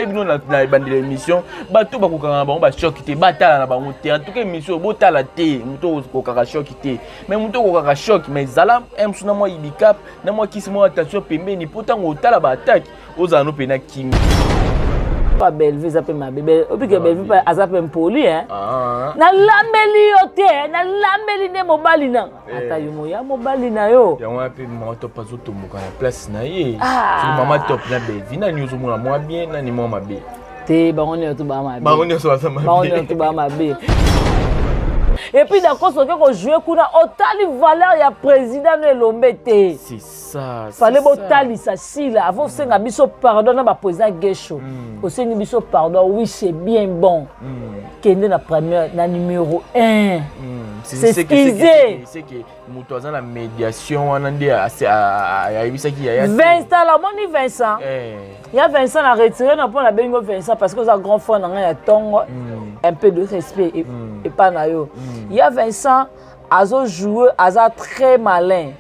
bino na bande l'émission bato bakokanga bango ba choc te batala na bango te en tout cas émission botala te muto kokaka choc te mais muto kokaka choc mais zala msuna moi ibikap na moi kisi moi attention pembeni potango otala ba attaque ozano pena kimi pas Bellevue ça peut ma bébé et puis que Bellevue pas ça peut poli hein na lambeli yote na lambeli ne mobali na ata yo moya mobali na yo ya moi pe mama top pas auto moka na place na ye c'est mama top na Bellevue na nyozo mona moi bien na ni moi mabe te ba on est tout ba mabe ba on est so ça mabe ba on est tout ba mabe et puis d'accord ce que jouer kuna otali valeur ya président ne lombete c'est ça fallait botali ça si là avant senga biso pardon na ba président Gesho aussi ni biso pardon oui c'est bien bon kende na première na numéro 1 c'est ce que mutoza na médiation wana ndi ya ibisa ki ya Vincent la moni Vincent il y a Vincent a retiré na pour la bengo Vincent parce que ça grand frère na ya tongo un peu de respect et pas na yo il y a Vincent azo jouer aza très malin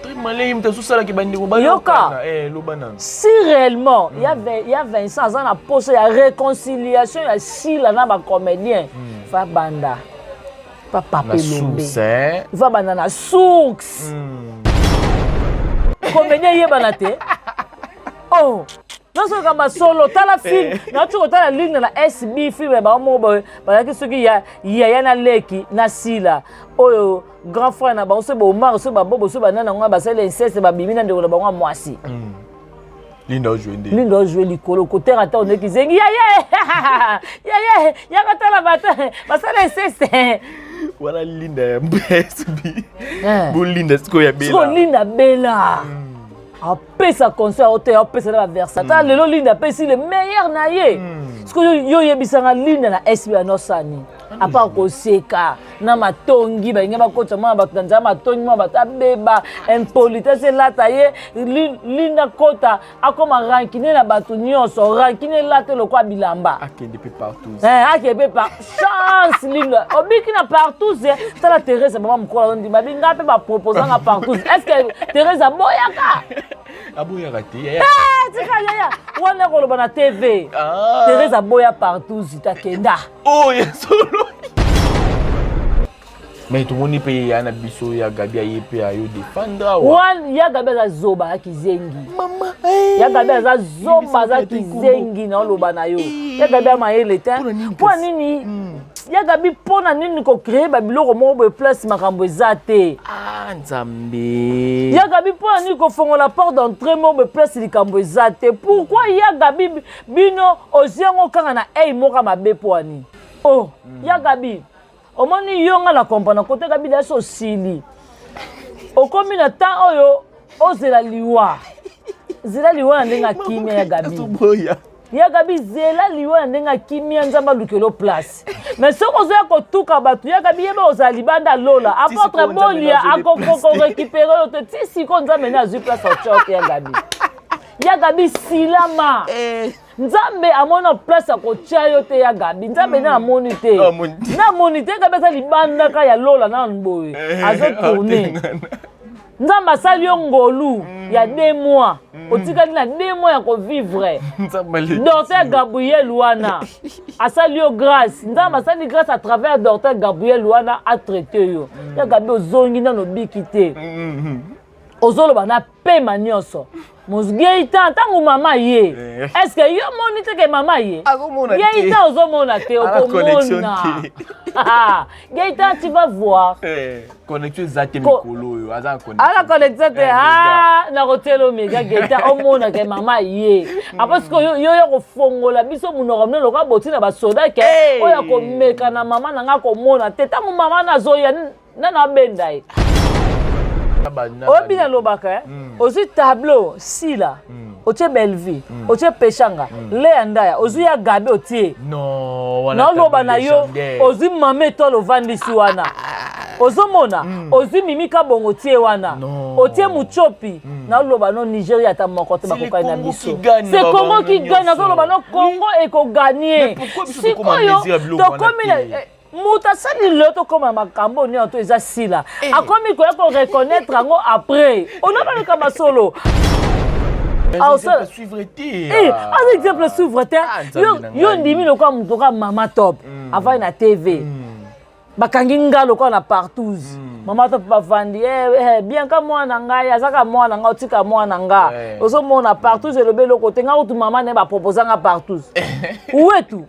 très malin il me sala ki bandi ko yoka lobana si réellement il y a Vincent aza na poste ya réconciliation ya sila na ba comédien fa banda pas papé lombe va banda na source comédien yebana te oh non c'est comme solo tala film na tu kota la ligne na SB film ba mo ba ki soki ya na leki na sila oyo grand frère na ba se ba Omar se ba bobo se ba nana nga ba sele inceste ba bimina ndeko na ba nga mwasi Linda jouer likolo côté rata on ki zengi ya kata la bata ba sele inceste wala Linda ya SB bu Linda sko ya bela sko Linda bela apesa concert ote apesa na versata lelo Linda pesi le meilleur na ye parce que yo yebisanga Linda na SB anosani apa ko seka na matongi ba ngeba ko tsama ba tanza matongi ma ba tabeba impolitesse lata ye Linda kota akoma rankine na bato nyonso rankine lata lokwa bilamba akende pe partout akende pa chance Linda obiki na partout c'est la Thérèse maman mkola ndi ba binga pe ba proposer na partout est-ce que Thérèse aboyaka aboyaka te tika ya wana ko loba na TV Thérèse aboya partout zitakenda oh yesolo mais tout le monde peut yana biso ya Gabi ayepe ayo défendre wan ya Gabi za zoba ya kizengi mama ya Gabi za zoba za kizengi na loba na yo ya Gabi amayele te po nini ya Gabi pona nini ko créer ba biloko mo be place makambo ezate nzambe ya Gabi pona nini ko fongola porte d'entrée mo be place likambo ezate pourquoi ya Gabi bino oziango kanga na moka mabe poani oh ya Gabi omoni yonga na kompana kote Gabi da so sili okomi na temps oyo ozela liwa na ndenga kimia ya Gabi ya Gabi zela liwa na ndenga kimia nzamba lukelo place mais soko zoya kotuka batu ya Gabi yeba ozala libanda lola apotre bolia akokoko récupérer oto ti siko nzambe na azwi place ochok ya Gabi ya Gabi silama nzambe amona place ya kotia yo te ya Gabi nzambe na amoni te na amoni te Gabi eza libanda ka ya lola na mboye azo tourner nzambe asali yo ngolu ya 2 mois otikali na 2 mois ya kovivre Docteur Gabriel wana asali yo grâce nzambe asali grâce à travers Docteur Gabriel wana a traité yo ya Gabi ozongi na nobiki te ozoloba na pema nyonso Mosgeita tangu mama ye est-ce que yo moni te ke mama ye Geita ozomona te okomona Geita tu vas voir connexion zate mikolo yo aza connexion ala connexion te na hôtel Omega Geita omona ke mama ye parce que yo ko fongola biso munoko mne loka botina ba soda ke oya ko meka na mama na nga ko mona te tangu mama na zoya na bendai obina lobaka aussi tableau sila otie Bellevue otie Pechanga le andaya ozu ya Gabi otie non wana na loba na yo ozu mame to lo vandisi wana ozomona ozu mimika bongo tie wana otie Muchopi na loba no Nigeria ta moko te bakoka na biso c'est Congo qui gagne na loba no Congo et ko gagner si koyo to comme Mouta sali loto comme makambo ni auto eza sila akomi ko reconnaître ngo après on a pas le kama solo exemple suivre te. Un exemple suivre te. Yo ndimi le quoi mutoka Mama Top. Avant na TV. Bakangi ngalo kwa na partout. Mama Top bavandi bien ka mwana ngai azaka mwana nga otika mwana nga. Ozo mona partout je le belo côté nga otu mama ne ba proposer nga partout. Uwetu.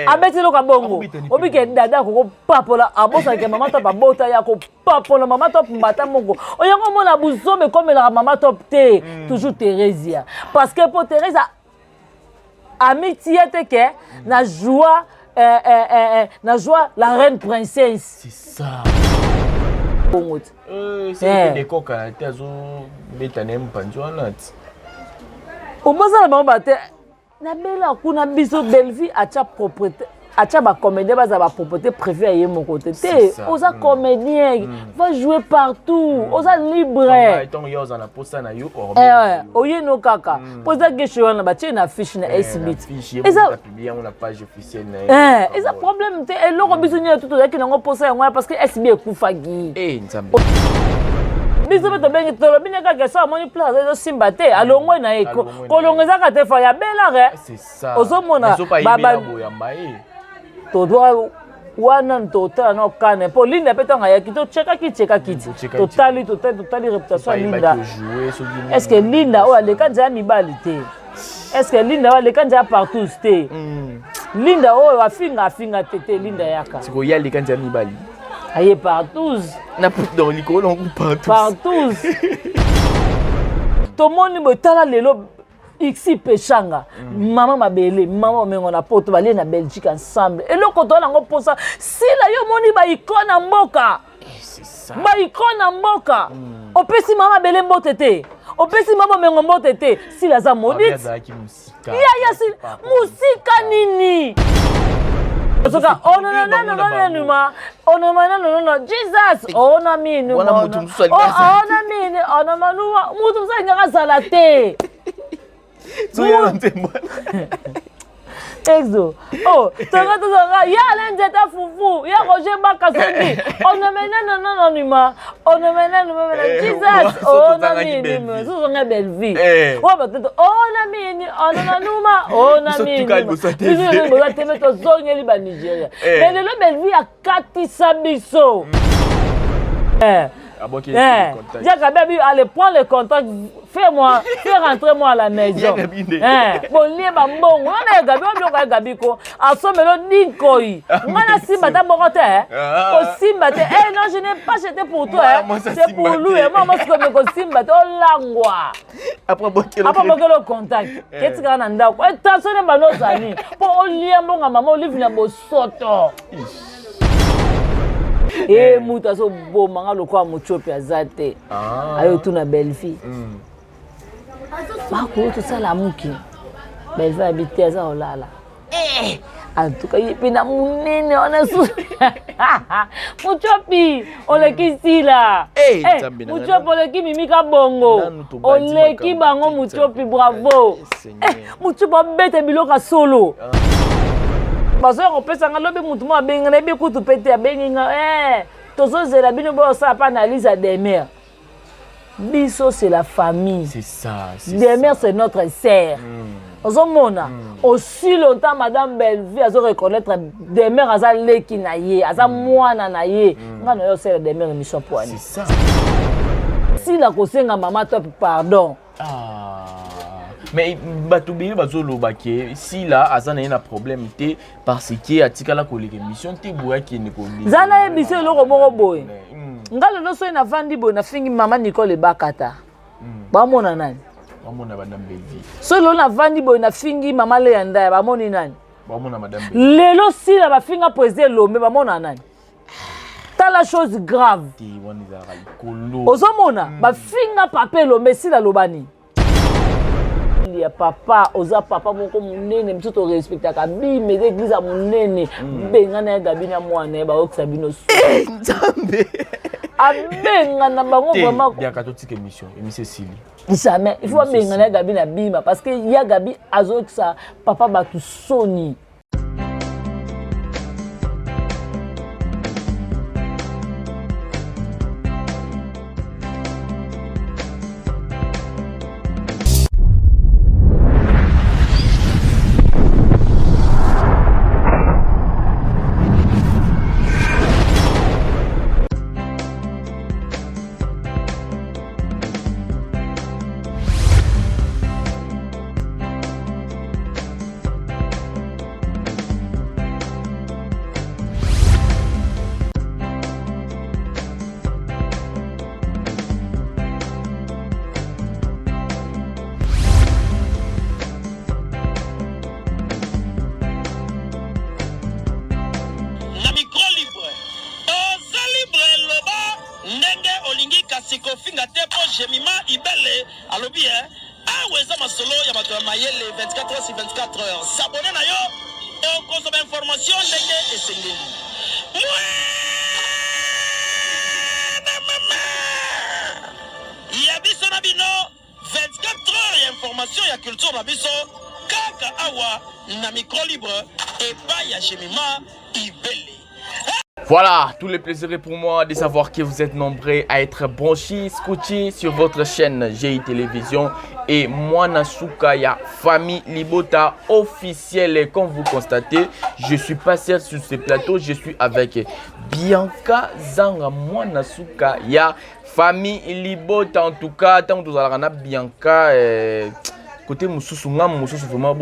Abeti lo kabongo. Obike dada ko papola abosa ke Mama Top abota ya ko papola Mama Top mbata moko. Oyango mona buzombe comme la Mama Top te toujours Theresia parce que pour Theresia amitié te ke na joie na joie la reine princesse. C'est ça. C'est des coca tazo betanem panjoanat. Au moins ça la mamba te na bela kuna biso Belvi acha propriété acha ba comédien ba za ba propriété prévue à mon côté. Te oza comédien va jouer partout, oza libre. Ton yo za na posa na yo oye no kaka. Posa gesho na ba na fiche na SBT. Et ça publier on la page officielle na. Et ça problème te eloko biso nya tout to na ngo posa yango parce que SB ekufagi. Nzambe. Biso beto bengi tolo bineka ke sa moni place ezo simba te alongwe na eko kolongeza ka te fa ya bela re. C'est ça. Ozomona baba boyambaye. To doit wana total no kane po linda petanga ya kito cheka kiti totali réputation linda. Est-ce que linda o aleka nja mibali te? Est-ce que linda o aleka nja partout te? Linda o afinga tete linda yaka. Siko ya aleka nja mibali. Aye partout. Na dans l'école on partout. Partout. To moni botala lelo Ixi Pechanga, maman mabele, maman mengo na poto bali na Belgique ensemble. Et le koto na ngo posa, si la yo moni ba ikona mboka. C'est ça. Ba ikona mboka. Opesi maman bele mbotete. Opesi maman mengo mbotete. Si la za modit. Ya si musika nini? Soka ono Jesus ona minu ona minu ona manuwa mutu msanga salate. Exo. Oh, tonga ya lenjeta fufu, ya Roger Bakasongi. On amena nima. On amena Jesus. On amini. Suzonga Belvi. Wa bateto on amini, on anuma, on amini. Biso ngo teme to zongeli ba Nigeria. Mais le Belvi a katisa biso. Diaka baby, allez prendre le contact, fais rentrer moi à la maison. Bon lié ba mbongo, on a gabi on gabi ko, asomelo ninkoi. Ngana simba ta mokote ko simba te. Non, je n'ai pas acheté pour toi c'est pour lui. Moi ce que me simba te olangwa. Après le contact. Qu'est-ce qu'on a ndako? Attention ba no zani. Pour lié mbonga maman livre na bosoto. Muta so bo manga lokwa muchopi azate. Ayo tuna Belfi. Ba ko to sala muki. Belfi habite za olala. En tout cas, il pina munene ona su. Muchopi, oleki sila. Muchopi oleki mimika bongo. Oleki bango muchopi bravo. Muchopi bete biloka solo. Parce qu'on peut s'en aller mutu mo benga na be kutu pete ya benga tozo zela bino bo sa pa analyse à des mères. Biso c'est la famille. C'est ça, des mères c'est notre sœur. Ozomona aussi longtemps madame Belvi azo reconnaître des mères azaleki na ye, aza mwana na ye. Ngana yo c'est des mères mission pour ani. C'est ça. Si la kosenga Mama Top pardon. Mais batoubi bazoloba ke si là azana ina problème te parce que atikala ko l'émission te boya ki ne ko li zana ebiso loko moko boy ngalo no so ina vandi boy na fingi Mama Nicole Bakata ba mona nani ba mona madame Belvi so lo na vandi boy na fingi Mama Leanda ba moni nani ba mona madame Belvi lelo si la ba finga président Lombe ba mona nani la chose grave ti woni za kolo ozomona ba finga papel Lombe si la lobani ya papa oza papa moko munene mtuto respecta kabi mais l'église a munene benga na gabi na mwana ba oksa bino nzambe abenga na bango vraiment bien katotique émission Sili jamais il faut benga na gabi na bima parce que ya gabi azoksa papa batu soni. kofinga te po Jemima Ibele alobi awa eza masolo ya bato ya mayele 24 heures sur 24 heures. S'abonner na yo et consommer information ndenge esengeli. Ya biso na bino 24 heures ya information ya culture na biso kaka awa na micro libre et pas ya Jemima Ibele. Voilà, tout le plaisir est pour moi de savoir que vous êtes nombreux à être branchés, scotchés sur votre chaîne GI Télévision. Et moi, Nasuka, ya famille Libota officielle. Comme vous constatez, je suis pas seul sur ce plateau, je suis avec Bianca Zanga. Moi, Nasuka, ya famille Libota. En tout cas, tant que vous allez Bianca. Côté mususu ngam mususu vraiment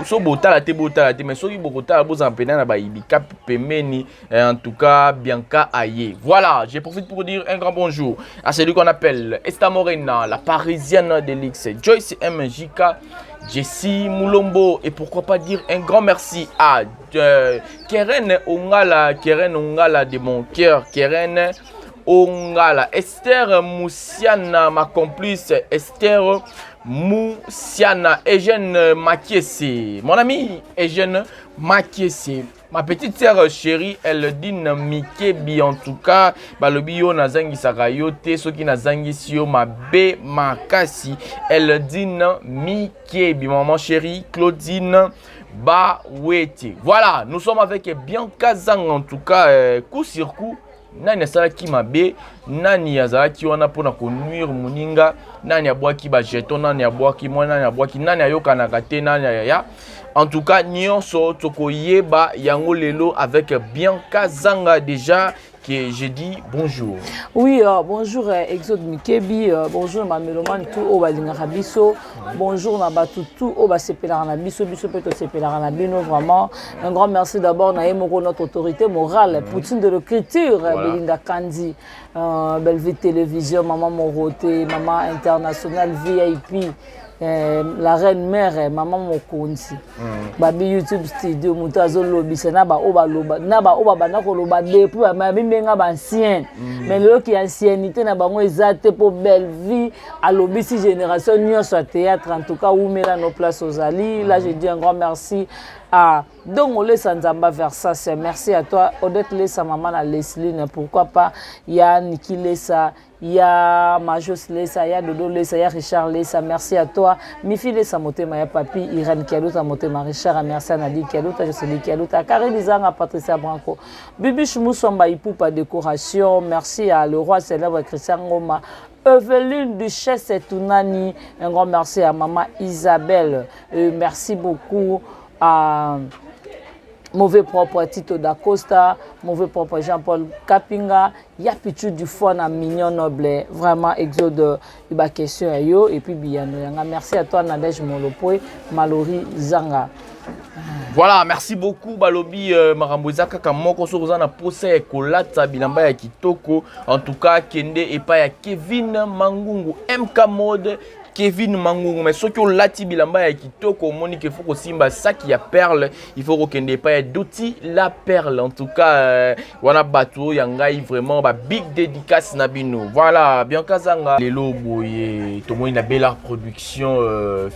so botala te mais so botala bo zampena na ba ibika pemeni en tout cas Bianca Aye. Voilà, je profite pour dire un grand bonjour à celui qu'on appelle Esta Morena, la parisienne de l'X, Joyce MJK, Jessie Moulombo, et pourquoi pas dire un grand merci à Keren Ongala de mon cœur, Keren Ongala, Esther Moussiana, ma complice Esther Moussiana, Eugène Makiese, mon ami Eugène Makiese, ma petite sœur chérie Eldine Mikebi. En tout cas, balobi yo nazangi sakayote, soki nazangi sio mabe makasi Eldine Mikebi, maman chérie Claudine Bawete. Voilà, nous sommes avec Bianca Zang. En tout cas, coup sur coup, nani asalaki mabe, nani azalaki wana pona konuire muninga, nani abwaki ba jeton, nani abwaki moi, nani abwaki, nani ayokanaka te, nani ya. En tout cas, nyonso tokoyeba yango lelo avec Bianca Zanga déjà que je dis bonjour. Oui, bonjour Exode Mikebi, bonjour ma mélomane tout au balinga biso, bonjour na batu tout au basepela na biso biso peut sepela na bino vraiment. Un grand merci d'abord na Emoko, notre autorité morale, Poutine de l'écriture, Belinda Kandi, Bellevue Télévision, Maman Moroté, Maman Internationale VIP. La reine mère maman mokonzi babi YouTube studio mutazo lobi sena ba oba loba na ba oba bana ko loba depuis ba bimenga ba ancien mais le qui ancienneté na bango ezate pour belle vie à lobi si génération nyonso théâtre en tout cas où mela nos places aux ali. Là je dis un grand merci à Dongole Sanzamba Versas, merci à toi Odette Lessa, maman à Leslie, pourquoi pas il y a Niki Lessa, il y a Majos Lessa, il y a Dodo Lessa, il y a Richard Lessa, merci à toi Mifi Lessa Motema, il y a Papi Irène Kialouta Motema, Richard, merci à Nadi Kialouta, Jocelyne Kialouta, Karine Lizanga, Patricia Branco, Bibiche Moussamba Ipoupa Décoration, merci à le roi célèbre Christian Ngoma, Eveline Duchesse Tounani, un grand merci à maman Isabelle, merci beaucoup à mauvais propre Tito d'Acosta, mauvais propre Jean-Paul Kapinga, Yapichu du Fon à Mignon Noble, vraiment Exode Iba question à yo, et puis Biano Yanga. Merci à toi Nadège Molopoe, Malori Zanga. Voilà, merci beaucoup Balobi Marambozaka Kamoko Sorozana Pose Kolata Bilamba ya Kitoko. En tout cas, Kende et pas ya Kevin Mangungu MK Mode. Kevin Mangungu, mais ce que lati bilamba ya kitoko monique faut que simba sac ya perle, il faut que kende pas d'outil la perle. En tout cas, wana bateau yangai vraiment ba big dédicace na bino. Voilà, Bianca Zanga lelo boye to mo ina belle production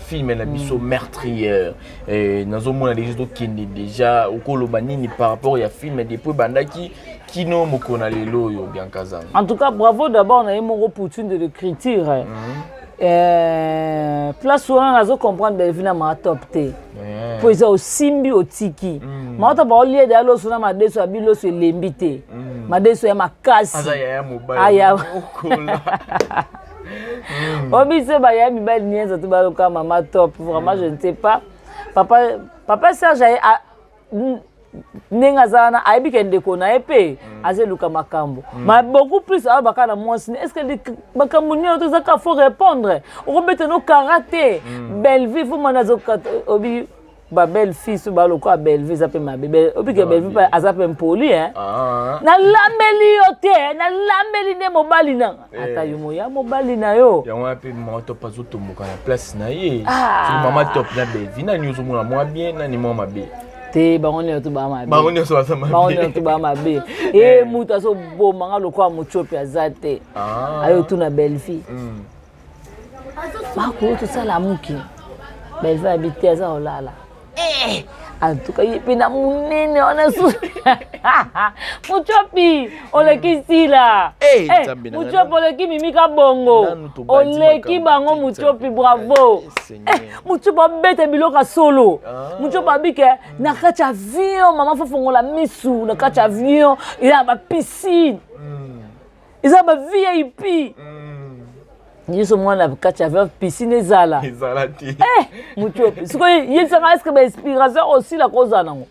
film na biso meurtrière et nazo mona les autres kende déjà okolo banini par rapport ya film depuis bandaki kino mokona lelo yo Bianca Zanga. En tout cas, bravo d'abord na Emoko Poutine de l'écriture. Place où on a comprendre des villes à top T. Pour ça au simbi au tiki. Ma autre ba lié d'aller au sona ma deso abilo sur l'embité. Ma deso ya makasi. Azaya mobile. Aya. Obi se ba ya mi ba nienza tu ba loka mama top. Vraiment je ne sais pas. Papa Serge a nenga zana aibi kende kona epe azeluka makambo mais beaucoup plus à bakana mwasi est-ce que makambo nyo to zaka faut répondre on mettre nos karaté belle vie faut manazo obi ba belle fille so ba loko belle vie ça peut ma belle obi que belle vie pas azape mpoli hein na lambeli yote na lambeli ne mobali na ata yo moya mobali na yo ya wana pe mama top azoto moka na place na ye si mama top na belle vie na nyozo mona moi bien na ni moi mabe te bango nyonso ba mabe bango nyonso baza mabe bango nyonso ba mabe e mutu aso bomanga lokola Muchope aza te ayo tuna belle fille bakolo tosala muki belle fille habite aza olala en tout cas yepena munene ona su Muchope oleki sila Muchope oleki mimika bongo oleki bango Muchope bravo Muchope bete biloka solo Muchope abike na kati avion mama fofongola misu na kati avion ila ba piscine ila ba VIP Niso mwana kati avion piscine ezala ti Muchope siko yesanga est-ce que ba inspiration aussi la cause nango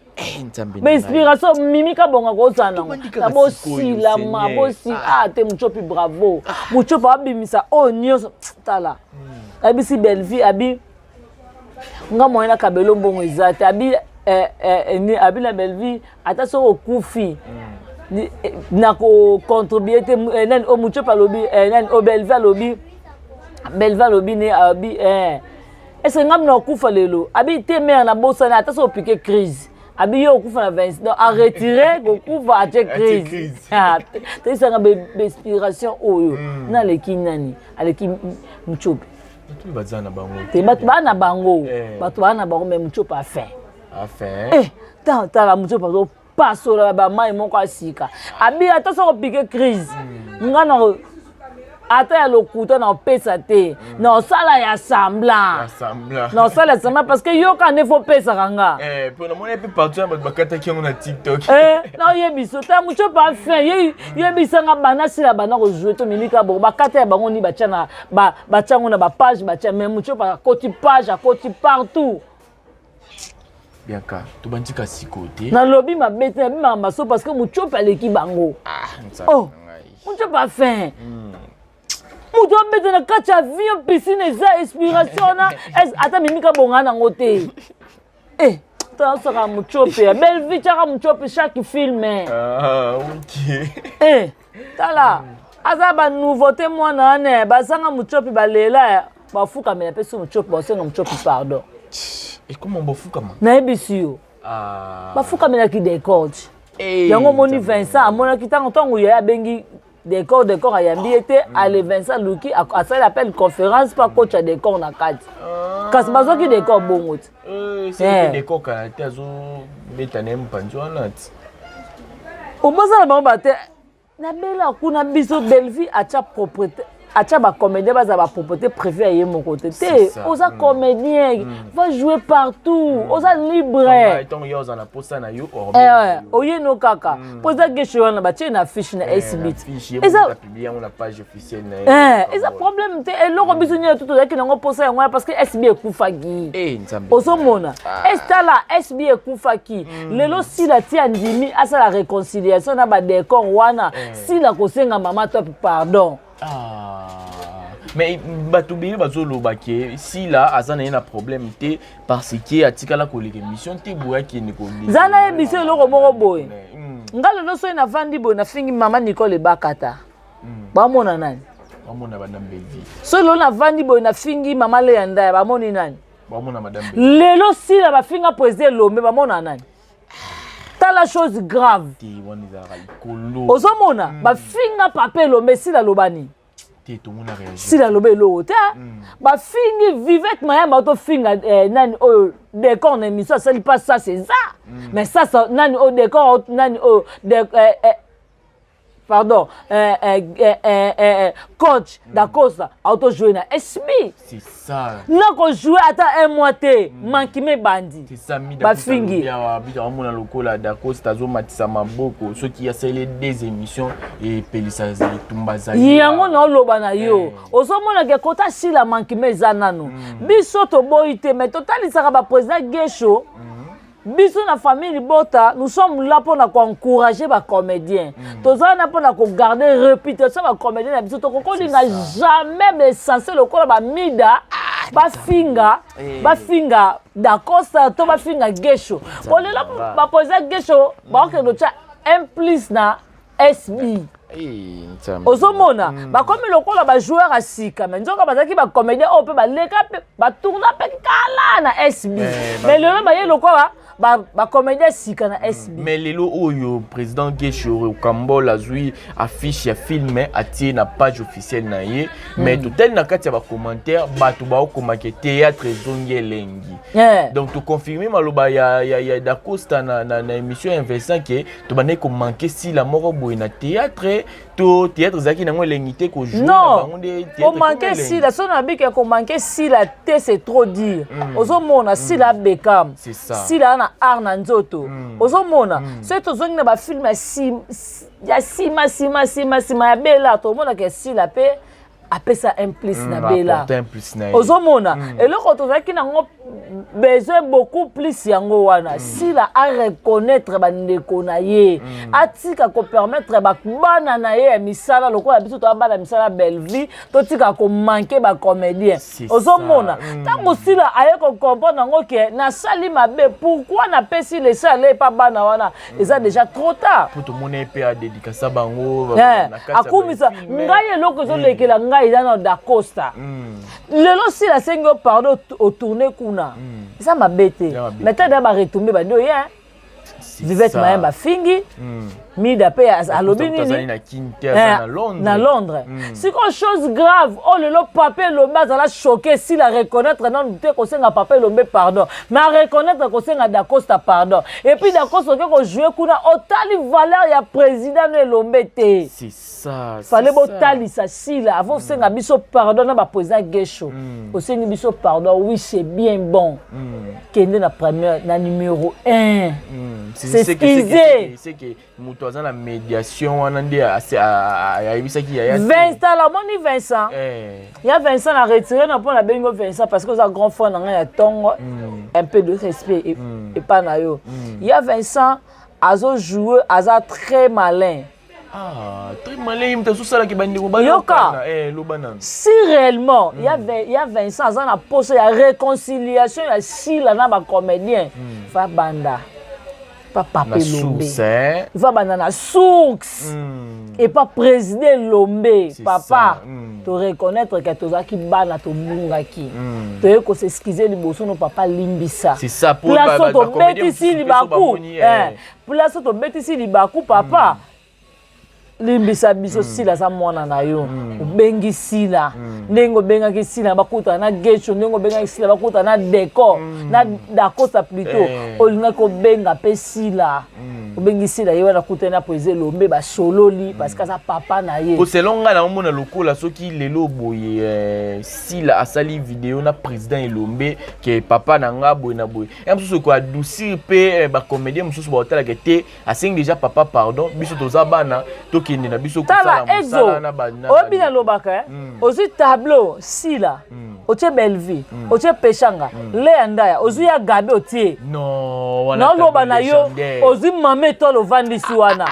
ba inspiration mimika bonga cause nango na bosila ma bosi te Muchope bravo Muchope abimisa nyonso tala abisi belle vie abi nga moyena kabelo mbongo ezate abi abi la belle vie ata so okufi na ko contribuer te nani o Muchope alobi nani o belle vie alobi Belva lobi ne abi est-ce ngam na okufa lelo abi te mère na bosa na ataso piquer crise abi yo okufa na 20 donc à retirer okufa a crise te sanga be inspiration oyo na leki nani aleki Muchope tu bazana bango te bana bango batu bana bango mais Muchope a fait ta la Muchope zo passo la ba mai moko asika abi ataso piquer crise ngana ata ya lokuta na pesa te na sala ya semblant na sala ya semblant parce que yo quand il faut pesa kanga pour na mona pe partout na bakata ki na TikTok na yebiso ta Muchope pas fin yebisanga bana sila bana ko jouer to mimika bo bakata ya bango ni bachana bachango na ba page bacha mais Muchope a koti page a koti partout bien ka to bandika sikote na lobby mabete na bima maso parce que Muchope aleki bango Muchope pas fin Muchope bete na kati avion piscine eza inspiration na ata mimika bonga nango te ta saka Muchope belle vie chaka Muchope chaque film ok tala aza ba nouveauté mwana ane bazanga Muchope balela bafuka mena pe so Muchope basenga Muchope pardon et comment bafuka ma na ebisi yo bafuka mena ki décor yango moni Vincent amona kitango tongo ya bengi décor ayambi était ale Vincent Luki a ça l'appelle conférence pas coach à décor na kati kasi bazo ki décor bongo c'est décor kanate azo betane mpanjo anati o baza na bango bate na bela kuna biso belle vie acha propriété acha ba comédien baza ba propriété préférée yé mon côté te oza comédien va jouer partout oza libre donc yo za na posta na yo oye no kaka posa gesho na ba na fiche na SB eza publier on la page officielle na eza problème te eloko biso ni tout to nango posa yango parce que SB ekufaki nzambe osomona estala SB ekufaki lelo si la ti andimi asa la réconciliation na ba décor wana si la kosenga mama top pardon mais batubiri bazoloba ke si la azana ina problème te parce que atikala ko l'émission te boya ki ne ko bi zana ebiso loko moko boye ngalo no so ina fandi boye na fingi mama Nicole Bakata ba mona nani ba mona ba Ndambeli so lo na fandi boye na fingi mama Leanda ba moni nani ba mona madame lelo si la ba finga président Lombe ba mona nani la chose grave ozomona bafinga pape Lombe si la lobani si la lobe lo te bafingi Vivette Mayamba to finga nani o décor na émission ça pas ça c'est ça mais ça nani o décor nani o pardon coach d'Acosta auto jouer na SB c'est ça nako jouer ata un mois te mankime bandi c'est ça mi bafingi ya bita mona lokola d'Acosta zo matisa maboko ceux qui a scellé des émissions et pelisa tumba za yango na loba na yo ozomona ke kota sila mankime za nano biso to boite mais totalisaka ba président Gesho biso na famille Bota, nous sommes là pour encourager les comédiens. Nous sommes là pour garder la réputation des comédiens. Nous n'a jamais censé le corps de Mida, Bafinga, d'accord, ça, Bafinga Gesho. Pour les là, poser Gesho, un plus na SB. Ozomona comme le col ba joueur à sika mais nzoka bazaki ba comédien o pe ba leka pe ba tourna pe kala na SB mais le ba ye le quoi comédien sika na SB. Mais lelo oyo président Gesho Kambola zui affiche ya film atie na page officielle na ye mais total na kati ya ba commentaire bato ba okomake théâtre zongi elengi. Donc to confirmer maloba ya Dacosta na émission Vincent que to bane ko manquer si la moko boy na théâtre to théâtre zaki na ngo elengi ko jouer na bango de théâtre. On manquer si la son abi que ko manquer si la té c'est trop dire. Ozo mona si la Beckham. C'est ça. Si la na art na nzoto. Ozo mona c'est to zongi na ba film ya sima ya bela to mona que si la paix après ça implice na bela ozomona et le quand on a qui n'a besoin beaucoup plus yango wana si la à reconnaître bandeko na ye atika ko permettre ba bana na ye misala lokola biso to bana misala belle vie to tika ko manquer ba comédien ozomona tango si la aye ko comprendre ngo ke na sali mabe pourquoi na pesi les salé pas bana wana eza déjà trop tard pour tout monde épée à dédicacer bango na kati akumisa ngai eloko zo lekela ngai dans Dacosta lelo si la sengo pardon au tourner kuna ça m'a bêté maintenant d'aba retomber ba ndo ya vivette maemba fingi mida pe alobi nini na Londres c'est une chose grave oh lelo papa lomba za la choqué si la reconnaître non te ko senga papa lombe pardon mais reconnaître ko senga Dacosta pardon et puis Dacosta ko jouer kuna otali valeur ya président ne lombe te c'est ça fallait botali ça si là avant senga biso pardon na ba président Gesho ko senga biso pardon oui c'est bien bon kende na première na numéro 1 c'est ce que mutoza la médiation on a dit à ibisaki ya Vincent la moni Vincent il y a Vincent a retiré na pour la bengo Vincent parce que ça grand fond na ya tongo un peu de respect et pas na yo il y a Vincent azo jouer aza très malin très malin il me sous ça là qui bandi ko si réellement il y a Vincent aza na poste ya réconciliation ya si la na ba comédien va banda papa Lombe. Il va banana source. Et pas président Lombe. Papa, tu reconnaître que tu as qui bana to bungaki. Tu es ko s'excuser li boso no papa limbisa. C'est ça pour la to beti si li baku. Pour la to beti si li baku papa. Limbisa biso sila za mwana na yo ubengi sila ndengo benga ki sila bakuta na Gesho ndengo benga ki sila bakuta na décor na Dacosta plutôt olinga ko benga pe sila ubengi sila yewa na kuta na poésie Lombe ba sololi parce que ça papa na ye ko selonga na mona lokola soki lelo boye sila asali vidéo na président Lombe que papa na nga boye na boye et msusu ko adoucir pe ba comédien msusu ba hôtel que te asing déjà papa pardon biso toza bana na biso kusala musala na bana obina lobaka ozi tableau sila otie Belleville otie Pechanga Leandaya ozi ya Gabe otie non wana na loba na yo ozi mame to lovandisi wana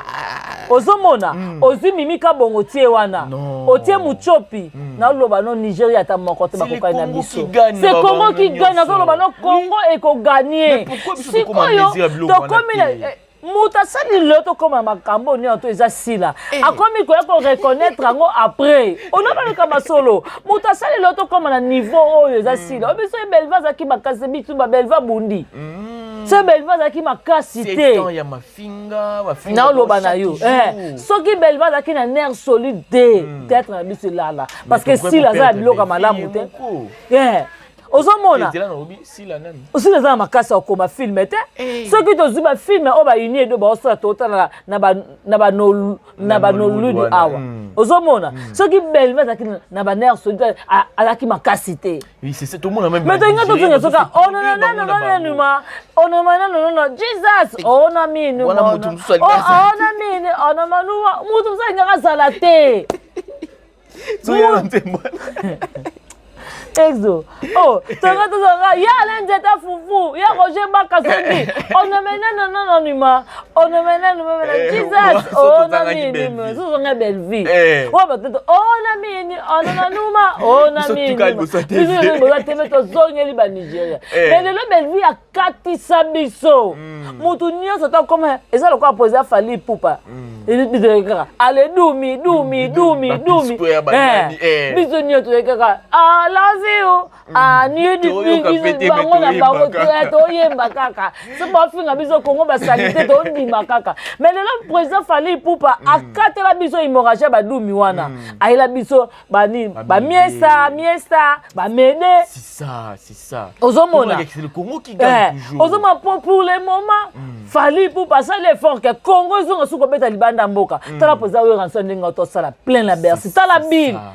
ozomona ozi mimika bongo tie wana otie Muchopi na loba no Nigeria ta moko te bakoka na biso c'est Congo qui gagne na loba no Congo et ko gagner c'est quoi to comme Muta sali loto comme makambo ni auto eza sila akomi ko ko reconnaître ngo après on a pas le kama solo muta sali loto comme na niveau oyo eza sila obiso belva za ki makase bitu ba belva bundi c'est belva za ki makasité c'est temps ya mafinga na loba na yo soki belva za ki na nerf solide peut-être na biso là parce que sila za biloka malamu te ozomona aussi les hommes makasa okoma film te ceux qui tozi ba film o ba uni do ba osala totala na ba no ludi awa ozomona ceux qui belle mais na ba nerf solide alaki makasité oui c'est tout le monde même mais dinga to zinga soka non Jesus on a mis nous on a mis on a manu mutu zinga sala te Exo. Oh, tonga ya l'endeta fufu, ya Roger Bakasongi. On ne mena non nima. On ne mena Jesus. On a mis so nga belle vie. Oh ba to on a mis on a numa, on a mis. Nous on va te mettre zonga li ba Nigeria. Mais le belle vie a katisa biso. Mutu nyonso ta comme eza lokwa poser fali pupa. Allez dumi. Biso nyonso ekaka. Ah la viu ni bango na bango toyemba kaka so bafinga biso Congo basalite tondima kaka mais le président Fally Ipupa akatela biso hémorragie badumi wana ayela biso bani ba miesta ba mede c'est ça ozomona c'est le Congo qui gagne toujours ozoma pour le moment Fally Ipupa ça l'effort que Congo zonga suko beta libanda mboka tala poza we ranso ndinga to sala plein la Bercy tala bila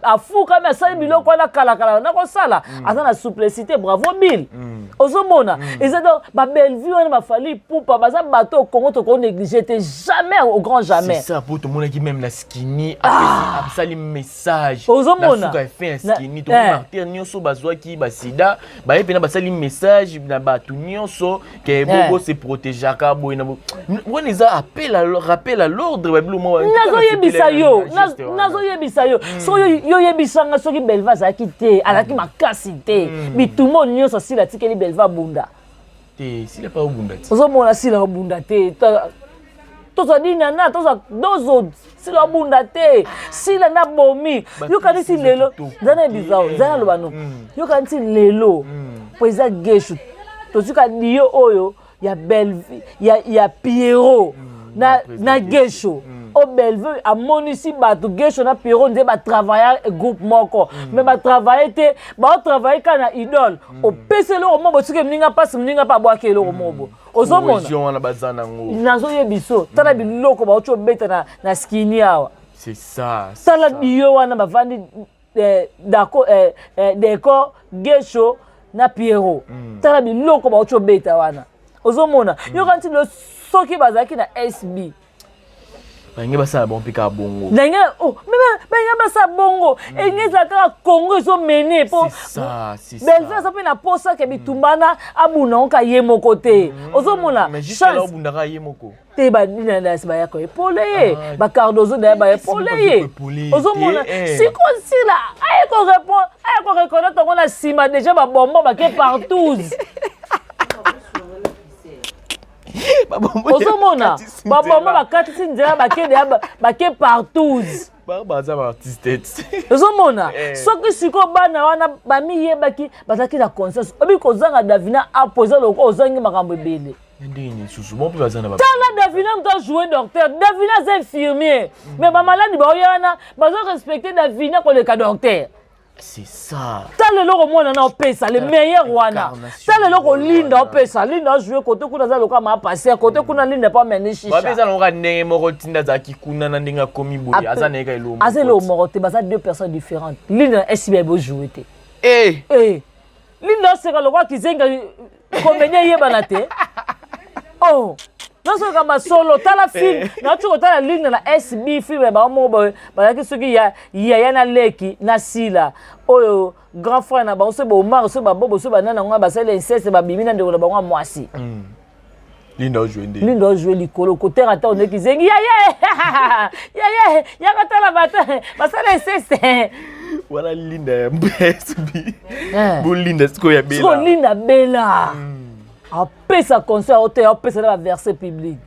afuka mais ça biloko na kala na ko sala azana souplicité bravo Bill ozomona ezado ba Bellevue wana ba Fally Ipupa baza bato au Congo to ko négliger jamais au grand jamais c'est ça pour tout le monde qui même la skinny a ça les messages ozomona na fait un skinny to martyr nyonso bazwa ki ba sida ba epena ba sali message na batu nyonso que bobo se protégeaka boina on les a rappel à l'ordre ba bilo nazo yebisa yo so yo yebisanga soki Belva zaki te alaki makasi te bitumo nyonso sila tikeli Belva bunda te sila pas bunda te ozomona sila bunda te toza dina na toza dozo sila bunda te sila na bomi yo kanisi lelo zana bizao zana lobano yo kanisi lelo poeza geshu tozuka dio oyo ya Bellevue ya Pierrot na gesho au Bellevue a monisi batu gesho na Pierrot nze ba travailler groupe moko mais ba travailler ba travailler kana idole au peselo au mobo tuke mninga pa bwakelo au mobo ozomona na bazana ngo nazo yebiso tala biloko ba ocho beta na skinny awa c'est ça tala biyo wana bavandi deko gesho na Pierrot tala biloko ba ocho beta wana ozomona yo kanti lo soki bazaki na SB Bange basa bon pika bongo. Nanga bange basa bongo. Engeza kaka Congo so mené po. C'est ça. Belva ça pe na posa ke bitumbana abuna onka yemo côté. Ozomona. Mais juste là obundaka yemoko. Te ba dina na ba yako epolé. Ba Cardozo da ba epolé. Ozomona. Siko sila ayeko répondre, ayeko reconnaître on a sima déjà ba bombo ba ke partout. Ozomona baboma bakatisi nzela bakende bake partout baza ba artiste ozomona soki siko bana wana bamiyebaki bazaki na conscience obi kozanga Davina aposer loko ozangi makambo ebele ndini susu bon pe bazana ba tala Davina mto jouer docteur Davina c'est infirmier mais ba malade ba oyana bazo respecter Davina ko le ka docteur. C'est ça. T'as le logo moi na opesa le meilleur wana. T'as le logo linda opesa linda jouer côté kuna za loka ma passer côté kuna linda pas mener chicha. Ba pesa longa ndenge moko tinda za kikuna na ndinga komi boye azana eka elo. Azelo morote baza deux personnes différentes. Linda SB bo jouer te. Linda c'est ka loka kizenga kombenya yeba na te. Oh. Non c'est comme solo tala film na tu kotala ligne na SB film ba mo ba ki soki ya na leki na sila oyo grand frère na ba so ba Omar so ba bobo so ba nana ngwa ba sele inceste ba bimina ndeko na ba ngwa mwasi Linda jouer Linda jouer likolo côté ata on ki zengi ya katala bata ba sele inceste wala Linda SB bo Linda sko ya bela sko Linda bela apesa concert hôtel apesa la verset public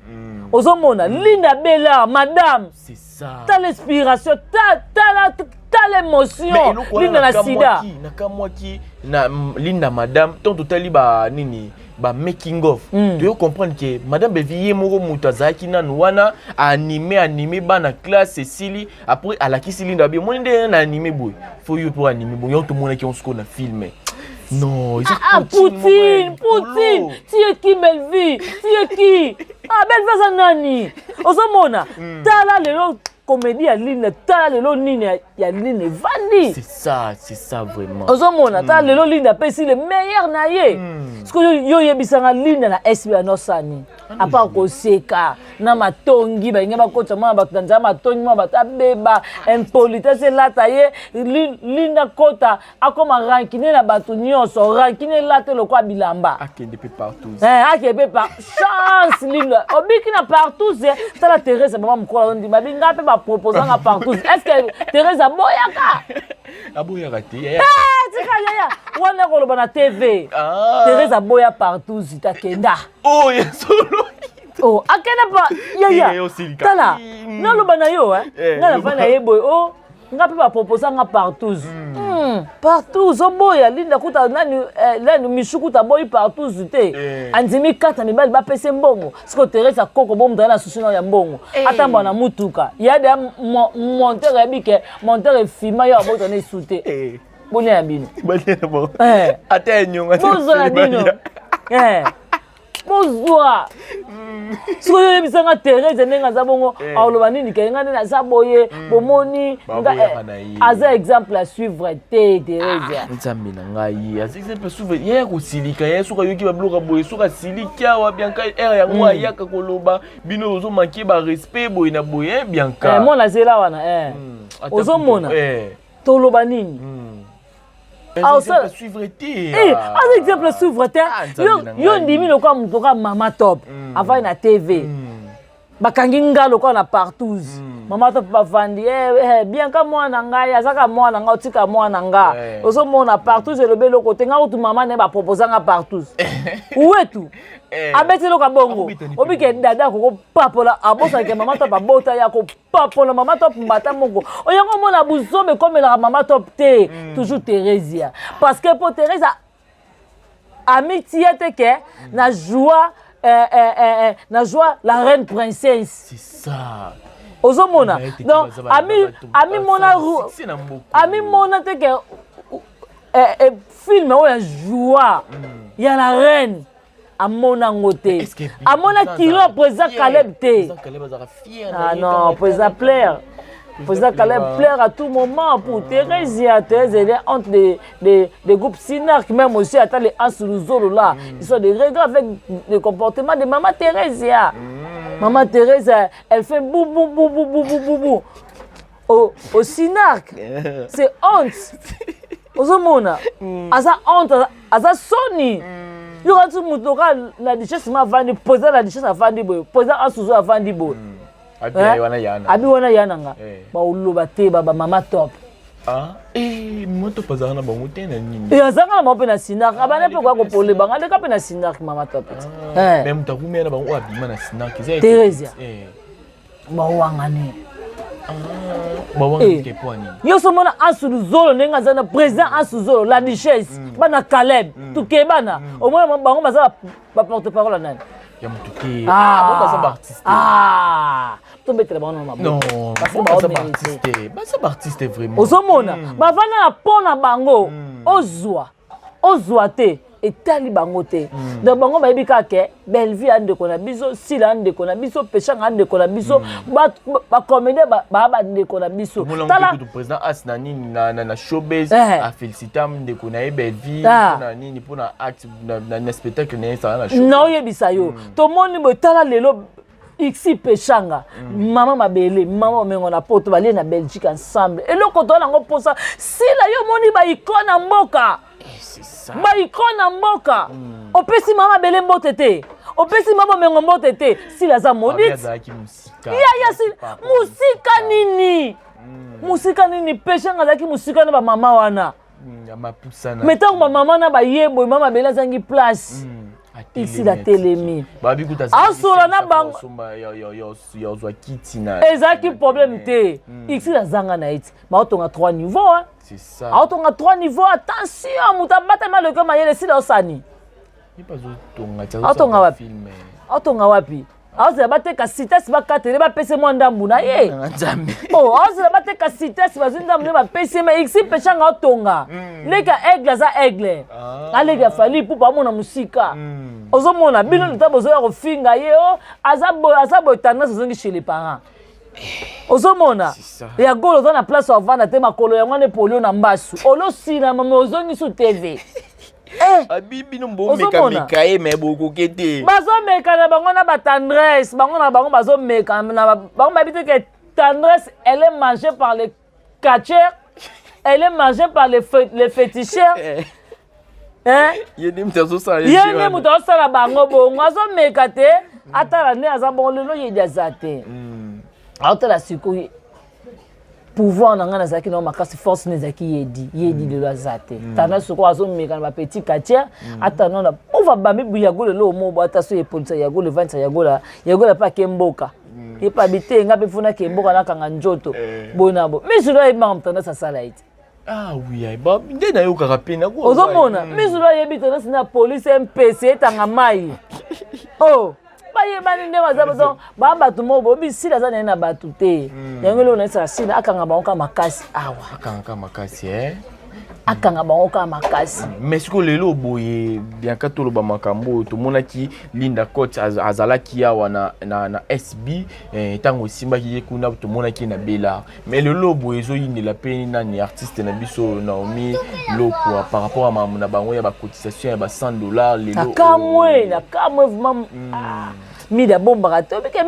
ozomona Linda Bella madame c'est ça ta l'inspiration ta l'émotion Linda na sida nakamwaki na Linda madame tant totali ba nini ba making of tu veux comprendre que madame Bevier moko mutazaki na wana animé bana classe Cécilie après alakisi Linda bien mon ndé na animé boy faut you pour animer boy tout monde qui on se connaît filmer. Non, Poutine, tu es qui Bellevue? Tu es qui? Bellevue ça nani? Ozomona, tala lelo comédie ya Linda, tala lelo nini ya Linda vandi. C'est ça vraiment. Ozomona, tala lelo Linda pesi le meilleur na ye. Parce que yo yebisanga Linda na SB no sani. Apa ko seka na matongi ba ngeba ko tsama ba tanza matongi ma ba tabeba impolitesse la taye Linda kota akoma rankine na batu nyonso rankine la te lokwa bilamba akende pe partout akebe par chance Linda obiki na partout tala Thérèse mama mkola ndi babinga pe ba proposer na partout est-ce que Thérèse aboyaka aboyaka te tika yaya wana ko loba na TV Thérèse aboya partout zitakenda oh yesolo oh akena pa yaya tala na loba na yo nga na fana yeboy oh nga pe ba proposer nga partout partout zoboya linda kuta nani mishukuta boy partout zute andimi kata mibali ba pese mbongo siko Teresa koko bom dans la solution ya mbongo atamba na mutuka ya de monteur ebike monteur filma ya boto ne sute boni ya bino bon atenyo bozo la bino bozwa siko yo bisanga Teresa nenga za bongo awoloba nini kenga na za boye bomoni aza exemple à suivre te Teresa nzambe na ngai aza exemple suivre ye ko silika ye suka yoki ba bloka boye suka silika wa Bianca era ya ngwa yaka koloba bino ozo manquer ba respect boye na boye Bianca mo na zela wana ozo mona toloba nini exemple suivre te exemple suivre te yo ndimi lokwa mutoka mama top avant na TV bakangi ngalo kwa na partout mama top bavandi bien ka mwana ngai azaka mwana nga otika mwana nga ozo mona partout je lobe lokote nga utu mama ne ba proposer nga partout uwetu abeti loka bongo obike dada ko papola abosa ke mama top abota ya ko papola mama top mbata moko oyango mona buzobe comme la mama top te toujours Teresia parce que pour Teresa amitié te ke na joie la reine princesse. C'est ça. Ozomona. Donc, ami mona te que film où la joie, il y a la reine. Amona ngote. Amona kilo président Caleb te. Ah non, président plaire. Président Caleb plaire à tout moment pour Teresia. Thérèse, elle est entre des groupes Sinark, même aussi à les Ansuluzolo là. Ils sont des regrets avec le comportement de Maman Teresia. Maman Teresia, elle fait bou bou bou bou bou bou bou bou. Au Sinark, c'est honte. Aux hommes, asa honte, asa soni. Il y a tout le monde la richesse m'a vendu, poser la richesse a vendu, poser Ansuluzolo a vendu. Abi wana yana nga ba uloba te ba mama top moto pazana ba mutena nini azanga na mape na Sinark abana pe kwa ko pole banga le kape na Sinark mama top même mutakumena ba abima na Sinark Teresia ba wangane ba wangane ke pwani yo so mona Ansuluzolo nenga zana président Ansuluzolo la richesse bana Caleb tukebana au moins bango baza ba porte parole nani ya mutuke basa ba artiste non basa ba artiste vraiment ozomona bavana na pona bango ozwa te etali bango te donc bango bayebi kaka Bellevue ande kona biso Sila ande kona biso Pechanga ande kona biso ba comédie ba ande kona biso tala le président Asna nini na showbiz a félicité ande kona Bellevue na nini pour na acte na spectacle na ça na show non yebisa yo to moni bo tala lelo Ixi Pechanga mama mabele mama mengo na poto bali na Belgique ensemble et loko to nango posa Sila yo moni ba ikona mboka ba ikona mboka opesi mama bele mbotete opesi mama mengo mbotete Sila za modit ya musika nini Pechanga zaki musika na ba mama wana ya mapusana metango ba mama na ba yebo mama bele zangi place ici la télémie asola na bango ya zwa kitina ezaki problème te ici la zanga na iti ma otonga 3 niveaux c'est ça otonga 3 niveaux attention muta batama le kama yele sila osani ni pas otonga otonga wapi azela bateka sitesi bakatele bapese mwa ndambu na ye azela bateka sitesi bazwi ndambu ne bapesi ma ixi Pechanga otonga leka aigle aza aigle aleka fali pupa amona musika ozomona bino leta bozoya kofinga ye aza boye tendance ozongi chez les parents ozomona ya golo oza na place ovanda te makolo yango ane polio na mbasu olosila mama ozongi su TV abibi no meka e me boko kete bazomeka na bango na ba tendresse bango na bango bazomeka na bango babite que tendresse elle est mangée par les catcheurs elle est mangée par les féticheurs yene mutazo sala bango bongo azomeka te atala ne aza bongo lelo yedi azate atala sikoyi pouvoir na ngana zaki na makasi force ne zaki yedi de lazate tana soko azomeka na petit quartier atana na pouvoir bambi yago le mo bata so e police yago le 20 yago pa kemboka et pas habiter nga pe funa kemboka na kanga njoto bonabo mais je dois être en tendance à ça là Ah oui, bah nde na yo kaka pena ko. Ozomona, misulu ayebi tendance na police MPC etanga mai. Oh, bayebani nde bazabato ba batu mobo bisila za na batu te. Yango lo na sa sina akanga bango makasi awa. Akanga makasi akanga bango ka makasi. Mais ce que lelo boye bien ka tolo ba makambo to monaki Linda Coach azalaki awa na SB tango simba ki kuna to monaki na Bela. Mais lelo boye zo yini la peine na ni artiste na biso Naomi Loko par rapport à na bango ya ba cotisation ya ba $100 lelo. Akamwe vraiment mida bomba to beke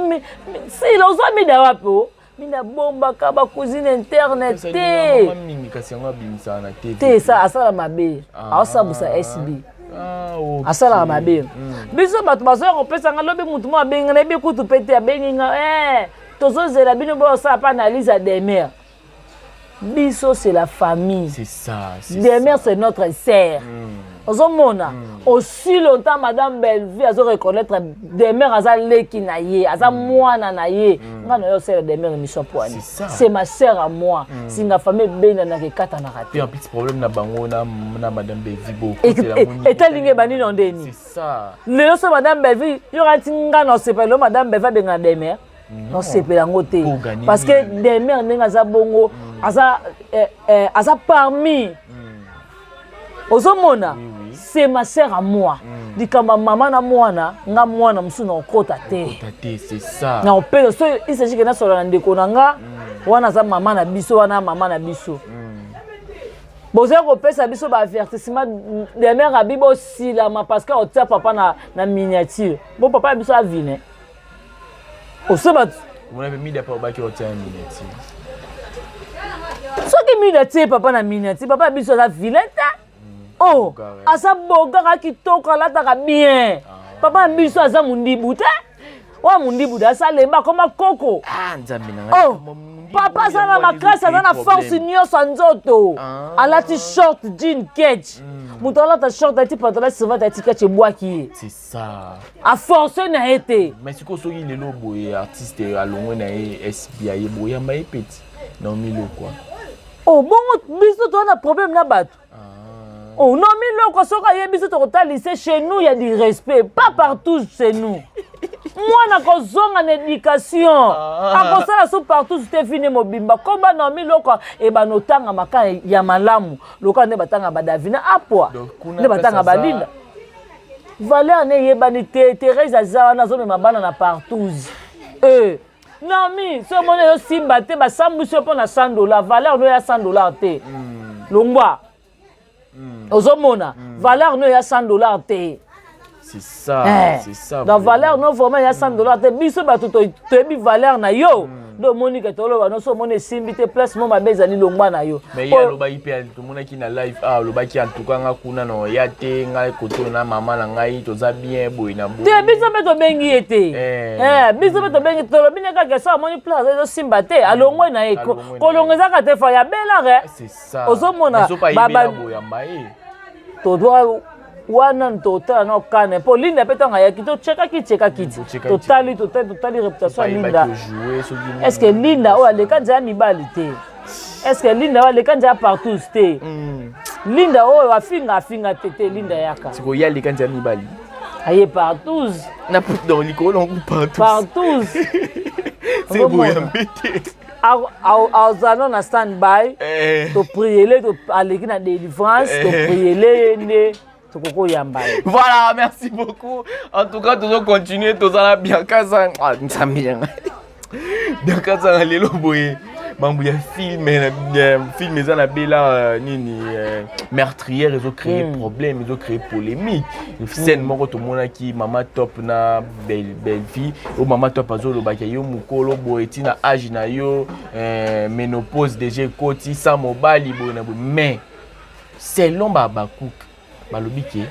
si lo zo mida wapo. Mina bomba kaba cousine internet te. Te sa asala mabe. Asa busa SB. Asala mabe. Biso batu baso ko pesa ngalobe mutu mo abenga na be kutu pete abenga tozo zela bino bo sa pa analyse à des mères. Biso c'est la famille. C'est ça, des mères c'est notre sœur. Ozomona aussi longtemps madame Belvi azo reconnaître des mères azaleki na ye aza mwana na ye ngana yo sœur des mères mission poani c'est ma sœur à moi singa famille bena na ke kata na raté un petit problème na bango na madame Belvi bo et talinge bani ndeni c'est ça le so madame Belvi yo ratinga no sepelo madame Belvi benga des mères non sepela ngote parce que des mères nenga za bongo aza parmi Ozomona, c'est ma sœur à moi. Dit que ma maman na mwana, nga mwana msuna okota te. C'est ça. Na opelo so il s'agit que na solo ndeko nanga, wana za maman na biso wana maman na biso. Bozo ko pesa biso ba avertissement des mères à bibo si la ma parce que o tia papa na miniature. Bon papa biso a vine. O se bat. On avait mis d'abord ba ki o tia miniature. So ki miniature papa na miniature, papa biso a vileta. Oh, asa boga ka kitoko alataka bien. Papa mbiso aza mundibu te. Wa mundibu da salemba koma koko. Nzambe na oh, papa sana makasi aza na force nyonso nzoto. Alati short jean cage. Muto alata short ati pantalon servante ati kache bwaki. C'est ça. A force na été. Mais si ko soki lelo boye artiste alongwe na SBI boya mai petit. Naomi Loko. Oh, bongo biso to na problème na bato. Oh non, mais là, quand on a besoin de lycée chez nous, il y a du respect. Pas partout chez nous. Moi, quand on a une éducation, quand on a partout, c'est fini mon bimba. Comme on a mis là, et ben nos temps à maka yamalamu, le cas ne batanga badavina à poids. Ne batanga badinda. Valeur ne yebanité, Thérèse Azara na zone mabana na partout. Non, mais ce moment là, si batte, bah ça monsieur pour na $100. Valeur ne ya $100 te. Longwa. Ozomona, valeur no ya $100 te. C'est ça, c'est ça. Dans valeur no vraiment ya $100 te. Biso batu to bi valeur na yo. Do Monica tolo ba no so mone simbite place mo mabezali longwa na yo. Mais ya loba ipe to mona ki na live loba ki antuka nga kuna no ya te nga koto na mama na ngai toza bien boy na boy. Te biso beto bengi ete. Biso beto bengi tolo bineka ke so moni place zo simbate alongwa na eko. Kolongeza ka te fa ya bela re. C'est ça. Ozomona baba boya mbaye. To doit wana ntota na kane po Linda petanga ya kito cheka kiti totali réputation Linda. Est-ce que Linda o aleka nza mibali te? Est-ce que Linda o aleka nza partout te? Linda o afinga tete Linda yaka. Siko ya aleka nza mibali. Aye partout. Na put dans l'école on partout. Partout. C'est beau ya mbete. Auzano na stand-by. To prier to aleki na délivrance to prier ne. Voilà, merci beaucoup. En tout cas, toujours continuer, tous à bien casa. Ah, ça bien. Bien casa lelo boye. Mambu ya film ça na bela nini meurtrière, ils ont créé problème, ils ont créé polémique. Scène moko to mona ki mama top na belle fille, ou mama top azolo ba yo mukolo boye tina âge na yo ménopause déjà koti sa mobali boye na mais selon Babakouk balobi ke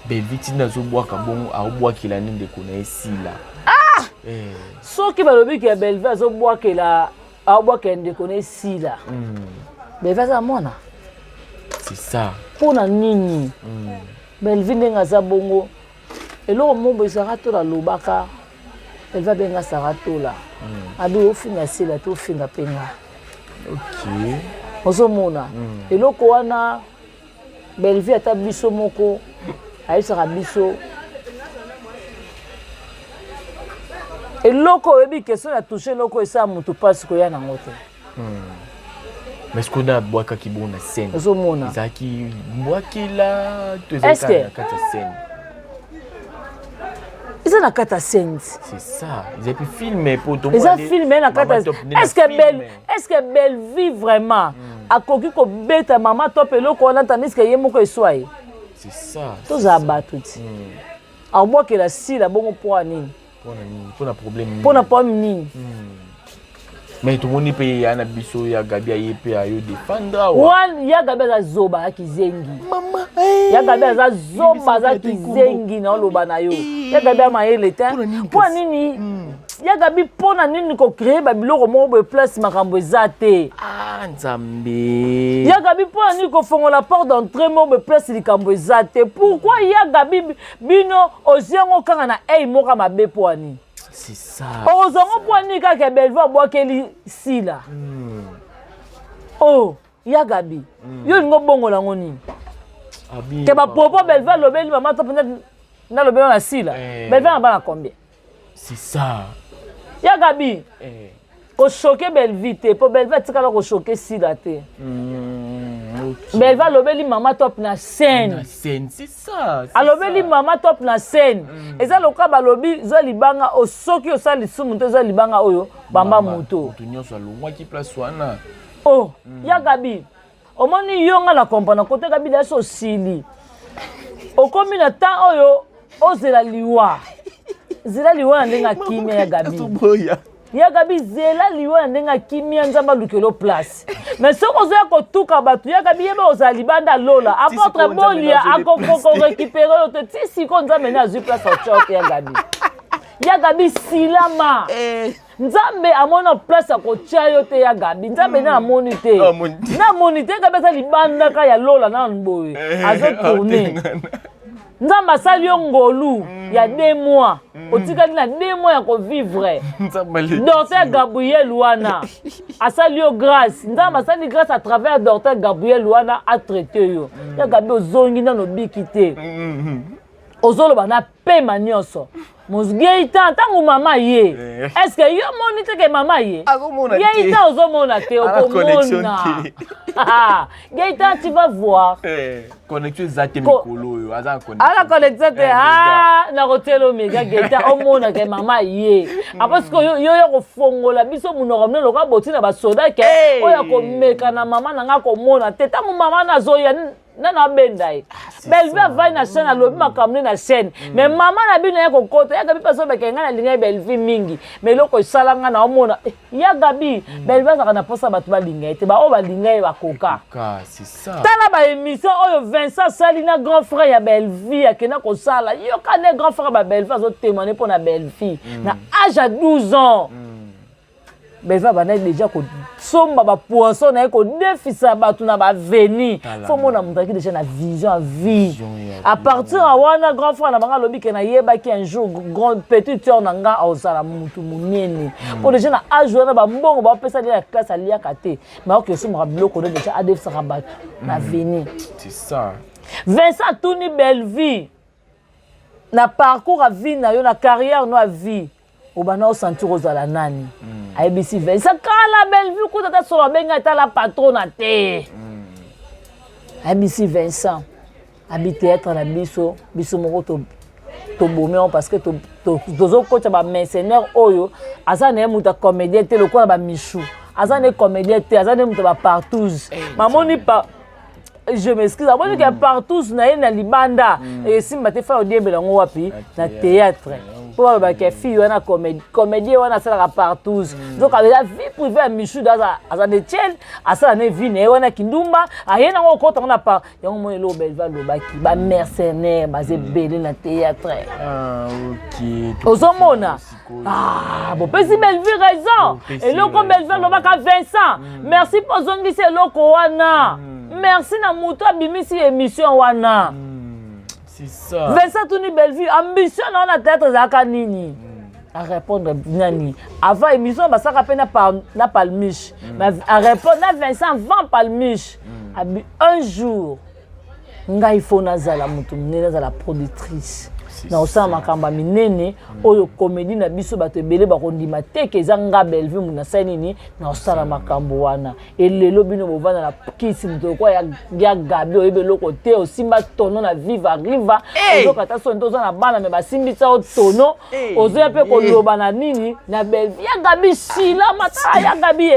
Belviti na zo bwaka bongo a bwakela ninde kona esila soki balobi ke Belviti zo bwakela a bwakela ninde kona esila Belviti za mona c'est ça pona nini Belviti ndenga za bongo eloko mombo ezaka to la lobaka Belviti benga sara to la abi ofinga sila to finga penga OK ozomona eloko wana Bellevue ata biso moko ayisaka biso eloko oyebi question ya touche eloko esa mutu pasi koya nango te mais est-ce qu'on a boaka ki bona scène ozomona ezaki bwakila to ezaki na kati ya scène eza na kati ya scène c'est ça ezaki filmé pour to eza filmé na kati est-ce que Bellevue vraiment akoki kobeta mama top eloko wana tandis que ye moko eswaye c'est ça tozala bato ti abwakela sila bongo mpo ya nini mpona problème mpona problème nini mais tomoni mpe ya na biso ya Gabi aye mpe ayo défendre wana ya Gabi aza zoba azaki zengi ya Gabi aza zoba azaki zengi na oloba na yo ya Gabi amayele te mpona nini ya Gabi mpona nini kocrée babiloko moko boye place makambo eza te nzambe ya Gabi mpona nini kofongola porte d'entrée moko boye place likambo eza te pourquoi ya Gabi bino ozwi yango kaka na ei moko mabe mpo nini c'est ça ozongo mpo nini kaka Bellevue abwakeli sila oh ya Gabi yo lingo bongola ngo nini ke bapropo Bellevue alobeli mama to mpenza nalobeli na sila Bellevue na bana combien c'est ça ya Gabi kochoke Bellevue te mpo Bellevue atikala kochoke sila te Bellevue alobeli mama top na scène c'est ça alobeli mama top na scène eza loka balobi zo libanga osoki osala lisumu te zo libanga oyo bamba moto nyonso alongwaki place wana oh ya Gabi omoni yonga na kompana kote Gabi daso osili okomi na temps oyo ozela liwa zela liwa na ndenge akimia ya Gabi ya Gabi zela liwa na ndenge akimia nzamba lukelo place mais soko ozoya kotuka bato ya Gabi yeba ozala libanda lola apotre bolia akokoko récupérer yo te ti siko nzambe ne azwi place ochoke ya Gabi ya Gabi silama nzambe amona place akotia yo te ya Gabi nzambe ne amoni te na moni te Gabi aza libanda ka ya lola na boye azotourne nzambe asali yo ngolu ya 2 mois otikali na 2 mois ya kovivre Docteur Gabriel wana asali yo grâce nzambe asali grâce à travers Docteur Gabriel wana a traité yo ya Gabi ozongi nano biki te ozoloba na pema nyonso Geita ntango mama ye est-ce que yo moni te ke mama ye Geita ozomona te okomona Geita tu vas voir connexion zate mikolo yo aza connexion te na hotel Omega Geita omona ke mama ye parce que yo kofongola biso munoko mne loka botina ba soda ke oya komeka na mama nanga komona te tango mama na zoya nana bendai Bellevue vai na scène alobi makamne na scène mais mama na bino ya kokota ya Gabi paso bekenga na linga Bellevue mingi mais loko esalanga na omona ya Gabi Bellevue za kana posa batu balinga te ba o balinga ba koka c'est ça tala ba émission oyo Vincent Salina grand frère ya Bellevue akena ko sala yo kana grand frère ba Bellevue zo témoigner pour na Bellevue na âge à 12 ans Bellevue bana déjà ko somba ba poisson na ko défisa batu na ba veni faut mona mutaki déjà na vision à vie à partir à wana grand frère na banga lobi ke na yeba ki un jour grand petit sœur nanga ozala mutu munene pour déjà na âge wana ba mbongo ba pesa la classe alia kate mais ok somba bloko déjà a défisa batu na veni c'est ça Vincent Tuni Bellevue na parcours à vie na yo na carrière no à vie obana o sentir ozala nani ABC Vincent kala Bellevue ko tata solo benga tala patrona te ABC Vincent habite être na biso moko to bomé parce que tozo ko ba mercenaire oyo azana muta comédien te lokola ba Michou azana comédien te azana muta ba partouze mamoni pa je m'excuse aboni que partouze na na libanda et simba te fa odiembela ngo wapi na théâtre pour ba ke fille wana comédie wana sala partout donc la vie privée à Michou dans azane tiel asala ne vie ne wana kindumba ayena ngo kota na pa yango mo lo Bellevue lo baki ba mercenaire basé belé na théâtre OK ozomona bon pesi Bellevue raison et loko Bellevue lo baka Vincent merci pour zongisi loko wana merci na muto abimisi émission wana c'est ça Vincent Tuni Bellevue ambition na théâtre zaka nini à répondre nani avant émission basaka peine na palmiche à répondre na Vincent Van palmiche un jour ngai faut nazala mutu munene nazala productrice na osala makamba minene oyo comédie na biso bato ebele bakondima teke ezanga Bellevue muna nini na osala makambo wana elelo bino bovana na kisi mutu kwa ya Gabi oyebeloko te osimba tono na Viva Riva ozokata so ntoza na bana me basimbisa o tono ozoya pe koloba na nini na Bellevue ya Gabi sila mata ya Gabi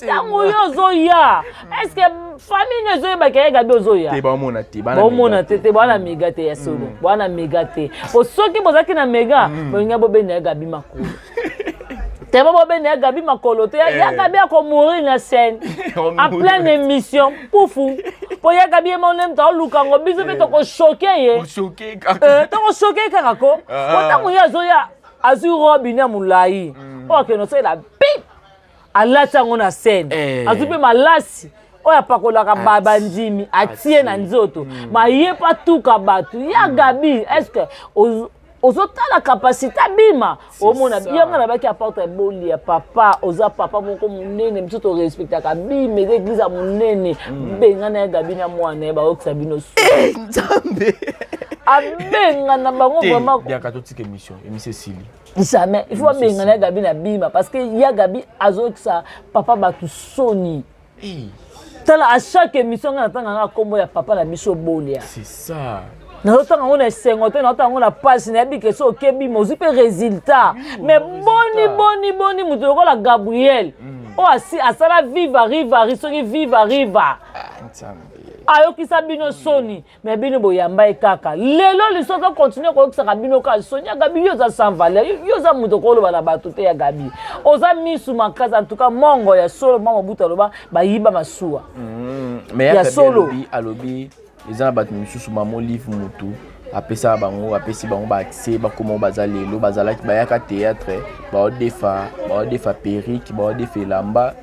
tango yo zoya est-ce que famille ne zoya ya Gabi ozoya te bamona te bana mega te ya solo bana mega o soki bozaki na mega bolinga bobene ya Gabi makolo te bobene ya Gabi makolo te ya Gabi ako mourir na scène en pleine émission poufu po ya Gabi e monem ta lukango biso pe to ko choquer ye to ko choquer karako otango ya zoya azu robina mulai o ke no se la bip alata ngona scène azu pe malasi oya pakolaka baba ndimi atie na nzoto ma yepa tuka batu ya Gabi est-ce que ozota la capacité bima omona biyanga na baki apporte boli ya papa oza papa moko munene mtoto respecta ka bime l'église a munene benga na Gabi na mwana ba okisa bino nzambe abenga na bango vraiment bien ka totike émission sili jamais il faut benga na Gabi na bima parce que ya Gabi azokisa papa batu soni à chaque émission on attend un combo ya papa la biso bolia c'est ça na otanga on est 50 na otanga on a passe na bi que so kebi mo zipe résultat mais boni mutu la Gabriel o asi asala Viva Riva risoki Viva Riva ayokisa bino soni mais bino boyamba ekaka lelo lisoka continuer ko yokisa bino ka soni ya Gabi yo za sans valeur yo za mutu ko loba na bato te ya Gabi oza misu makaza en tout cas mongo ya solo mama buta loba ba yiba masuwa mais ya solo alobi ezana bato misusu mamo livre mutu apesa bango apesi bango ba accès ba comment baza lelo bazalaki ba yaka théâtre ba defa perruque ba defa lamba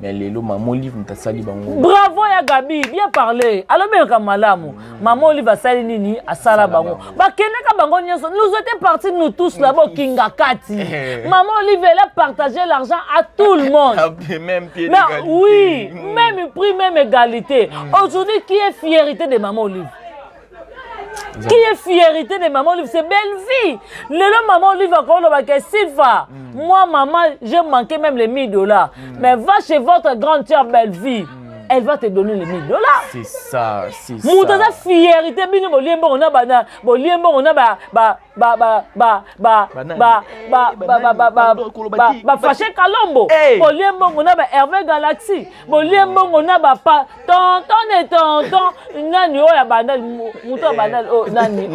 mais lelo maman livre mutasali bango bravo ya Gabi bien parlé alors bien comme malamu maman livre asali nini asala bango ba keneka bango nyonso nous étions partis nous tous là-bas kinga kati maman livre elle a partagé l'argent à tout le monde même pied d'égalité oui même prix même égalité aujourd'hui qui est fierté de maman livre qui est fierté de maman livre, c'est Bellevue. Le maman livre encore le Silva. Moi maman, j'ai manqué même les $1000. Mais va chez votre grande sœur Bellevue. Elle va te donner les $1000. C'est ça, c'est ça. Moutaza fierté bino boliembo on a bana boliembo on a fâché Kalombo boliembo on a Hervé Galaxy boliembo on a pa tonton nani oya bandal muto bandal o nani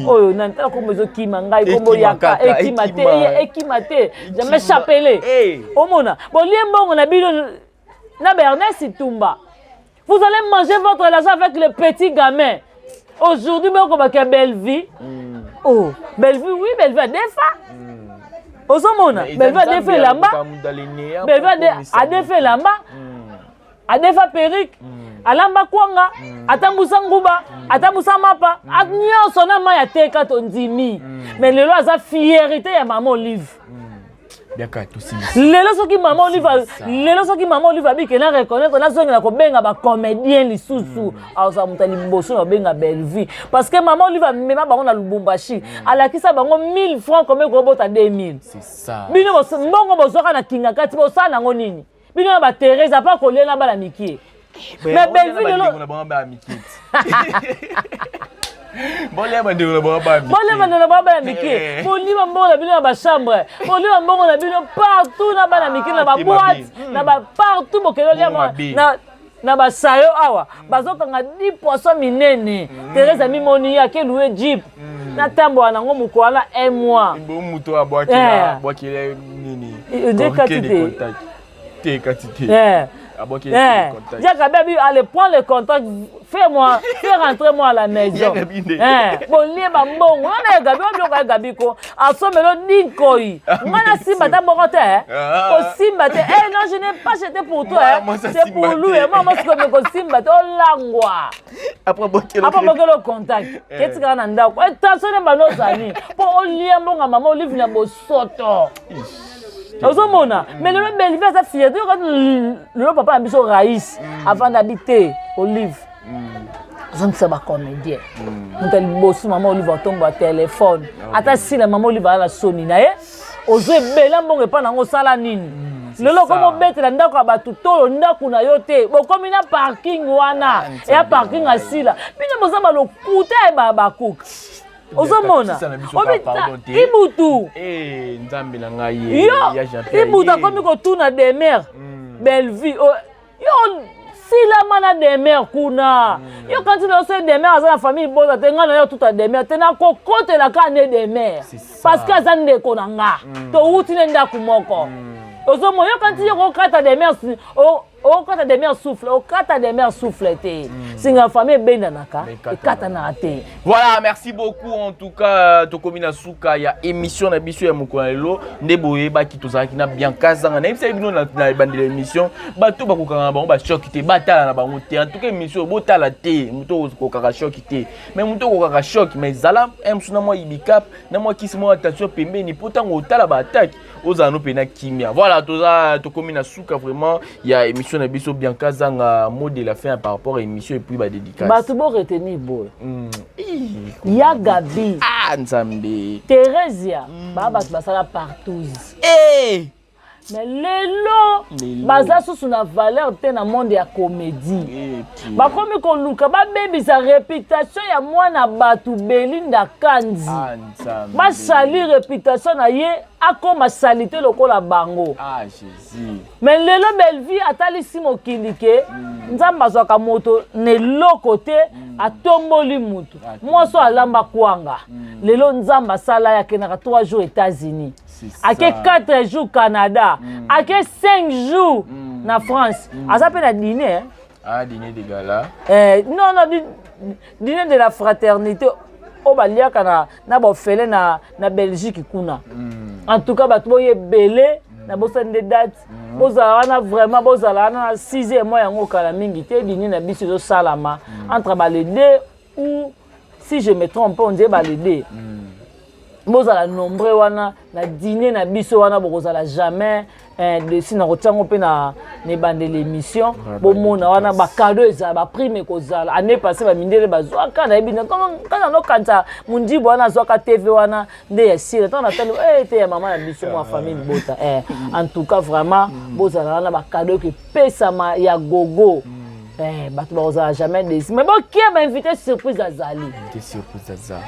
oyo nani ta ko mezo kimangai kombo yaka ekimate jamais chapelé omona boliembo on a bino na Ernest Itumba. Vous allez manger votre argent avec les petits gamins. Aujourd'hui, on va à Bellevue. Oh, Bellevue, oui, Bellevue a des femmes. Au Somona, Bellevue a des femmes là-bas. Bellevue a des femmes là-bas. A des femmes perruques. A l'amba kwanga. A tambusa nguba. A tambusa mapa. A nyon sona ma ya teka tondimi. Mais le loi a fierté ya maman livre. Lelo soki maman olive abi ke na reconnaître na zonga ko benga ba comédien lisusu aza mutali boso na benga Bellevue parce que maman olive mema bango na Lubumbashi alakisa bango 1000 francs comme ko bota 2000 c'est ça bino mbongo bozoka na kinga kati bosala nango nini bino ba Teresa pa ko lela bala mikie mais Bellevue lelo na ba mikie Bolé mandela baba miki. Boli mbongo bino ba chambre. Boli mbongo na bino partout na bana miki na ba boîte, na ba partout bokelo na ba sayo awa. Bazokanga 10% minene. Teresa mimoni ya ke louer jeep. Na tambo anango mukoala 1 mois. Mbo muto abwakila nini. Te katite. Jacques Baby, allez prendre le contact, fais rentrer moi à la maison. Bon, lié bambon, on a Gabi, on a Gabi ko, à ce moment Nikoi. Mana simba ta borote, au simba te. Eh non, je n'ai pas jeté pour toi, c'est pour lui. Moi, je suis comme simba te, oh langwa. Après bloquer le contact. Qu'est-ce qu'on a ndako? Attention les banos ani. Pour lien bon maman Olive na bosoto. Ozomona. Mais le belle vie ça fierté quand le papa a biso Raïs avant d'habiter Olive. Zan ça va comédien. Montel boss maman Olive tombe au téléphone. Ata si la maman Olive la soni na ye. Ozo bela mbongo pa nango sala nini. Lelo komo betela ndako abatu tolo ndako na yo te. Bokomi na parking wana. Ya parking asila. Bino bozamba lokuta e bakuka. Ozomona. Ibutu. Nzambe na ngai ya Jean-Pierre. Ibutu komi ko tuna de mer. Belle vie. Yo sila mana de mer kuna. Yo quand tu as de mer dans la famille boza te ngana yo tout a de mer te na kokote la kane de mer. Parce que ça ne konanga. To wuti nenda kumoko. Ozomo yo quand tu yo kata de mer o kata de mer souffle, o kata de mer souffle te. Singa famille benda naka e kata na te. Voilà, merci beaucoup en tout cas Tokomina Suka ya émission na biso ya Mokolelo ndeboye ba ki tozaki na bien kazanga na ebisa bino na bandela émission bato bakokanga bango ba choc te batala na bango te. En tout cas émission botala te muto ko kaka choc te. Mais muto ko kaka choc mais zala emsuna mo ibikap na mo kisimo attention pembeni pourtant otala ba attaque ozano pena kimia. Voilà Tokomina Suka vraiment il y a émission na biso bien kazanga mot de la fin par rapport à émission et puis ba dédicace. Bato bo retenir boy. Ya Gabi. Nzambe. Theresia. Baba basala partout. Mais lelo baza sous na valeur te na monde ya comédie. Ba komi ko luka ba baby sa réputation ya mwana batu Belinda Kanzi. Ba sali réputation na ye akoma salite lokola bango. Jésus. Mais lelo belle vie atali simo kilike nzamba zwaka moto ne lokote atomboli mutu. Mwaso alamba kwanga. Lelo nzamba sala ya kenaka 3 jours États-Unis. Ake 4 jours Canada, ake 5 jours na France. Asa pe na dîner. Dîner de gala. Non, dîner de la fraternité. O baliaka na ba fele na Belgique kuna. En tout cas bato boye belé na bosande date. Bozala na vraiment bozala na 6e mois yango kala mingi te dîner na biso zo salama entre balede ou si je me trompe on dit balede. Bozala nombreux wana na dîner na biso wana bokozala jamais de si na rotango pe na ne bande l'émission bomona wana ba cadeau eza ba prime kozala année passée ba mindele bazwa kana ebina kana no kanta mundibo wana zwaka TV wana nde ya sire tant na talo te ya maman na biso mo famille bota en tout cas vraiment bozala wana ba cadeau que pesa ma ya gogo. Bato bazala jamais déçu. Mais bon, qui a invité surprise à Zali?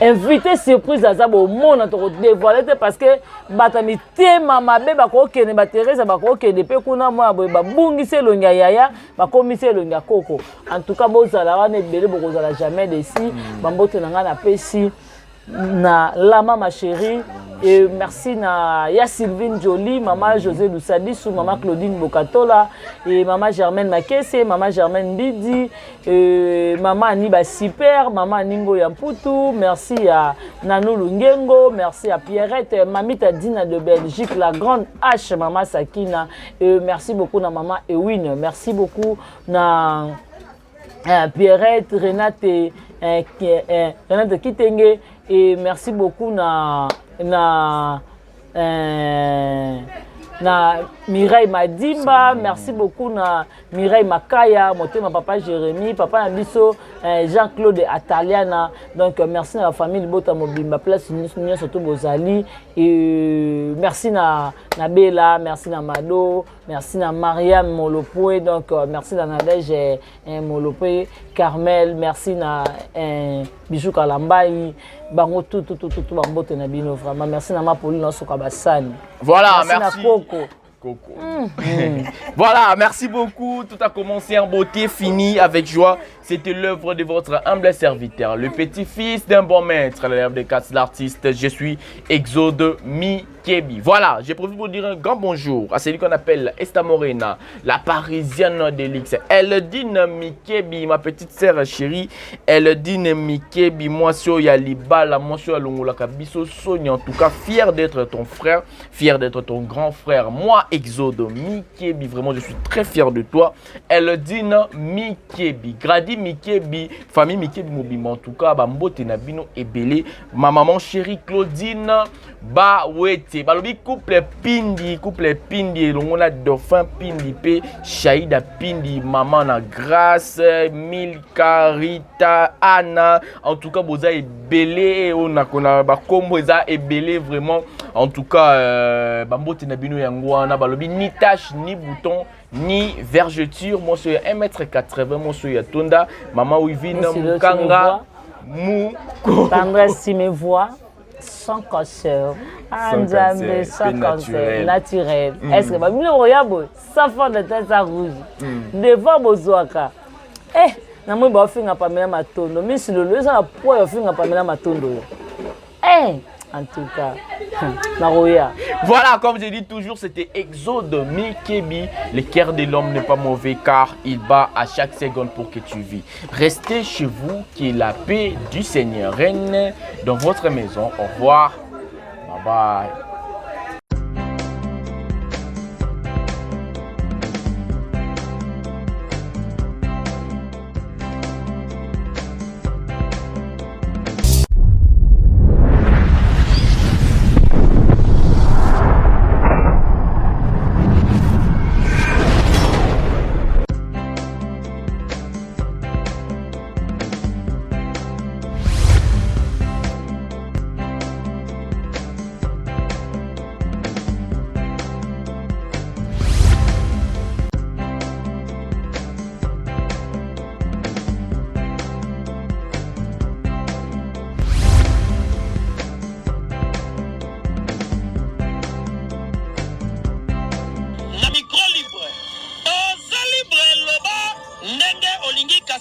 Invité surprise à Zali. Bon, mon entend dévoiler parce que batami te mama be bako kene bateresa bako kene pe kuna moi ba bungi se longa yaya ba komise longa koko. En tout cas, bozala wana belé bozala jamais déçu. Bambote nanga na pesi na Lama ma chérie et merci na ya Sylvine Jolie, maman José Lussadissou, maman Claudine Bokatola et maman Germaine Makese, maman Germaine Bidi, maman Aniba Super, maman Ningo Yamputu, merci à Nanou Lungengo, merci à Pierrette, mamita Dina de Belgique, la grande H, maman Sakina, merci beaucoup na maman Ewin, merci beaucoup na Pierrette, Renate Kitenge. Et merci beaucoup na Mireille Madimba, merci beaucoup na Mireille Makaya, ma papa Jérémy, papa Nabiso, Jean-Claude Ataliana. Donc merci à la famille Bota Mobimba place nous surtout Bozali et merci na Bella, merci na Mado, merci na Mariam Molopoué, donc merci na Nadège Molopoué, Carmel, merci na Bijou Kalambai, bango tout bango na bino vraiment merci na Mapolina Sokabasani. Voilà, merci. Na Coco. Voilà, merci beaucoup. Tout a commencé en beauté, fini avec joie. C'était l'œuvre de votre humble serviteur, le petit-fils d'un bon maître, l'élève de Katz l'artiste. Je suis Exode Miki. Mikebi. Voilà, j'ai profité pour dire un grand bonjour à celui qu'on appelle Esta Morena, la parisienne de l'X. Eldine Mikebi, ma petite sœur chérie. Eldine Mikebi, moi sur Yalibala, moi sur Longola Kabiso Sonia. En tout cas, fier d'être ton frère, fier d'être ton grand frère. Moi, Exode Mikebi, vraiment, je suis très fier de toi. Eldine Mikebi, Gradi Mikebi, famille Mikebi Mobima. En tout cas, Bambote Nabino Ebele, ma maman chérie Claudine. Ba wete balobi couple pindi longola dauphin pindi pe Shaida pindi maman na grâce Milka Rita Anna en tout cas boza ebele on a kona ba kombo eza ebele vraiment en tout cas bambote na bino yango wana balobi ni tache ni bouton ni vergeture moi sur 1m80 moi sur ya tonda maman Wivine Mukanga mu tendresse si me voix sans cancer, sans cancer, naturel. Est-ce que ma mine royabo, sans fond de tête à rouge, devant Bozoaka. Eh, na moi ba finga Pamela Matondo, mais si le lieu ça la poids finga Pamela Matondo. Eh, en tout cas, na roya. Voilà, comme je dis toujours, c'était Exode Mikebi. Le cœur de l'homme n'est pas mauvais car il bat à chaque seconde pour que tu vis. Restez chez vous, qui est la paix du Seigneur règne dans votre maison. Au revoir. Bye bye.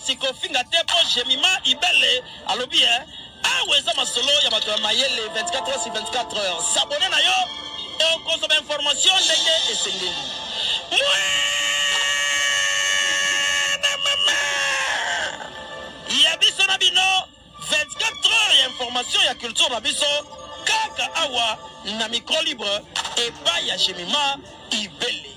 Kofinga tepo jemima ibele alobi aweza masolo ya bato ya mayele 24 heures sur 24 heures s'abonner na yo et consommer information ndenge esengeli ya biso na bino 24 heures ya information ya culture na biso kaka awa na micro libre et pas ya jemima ibele.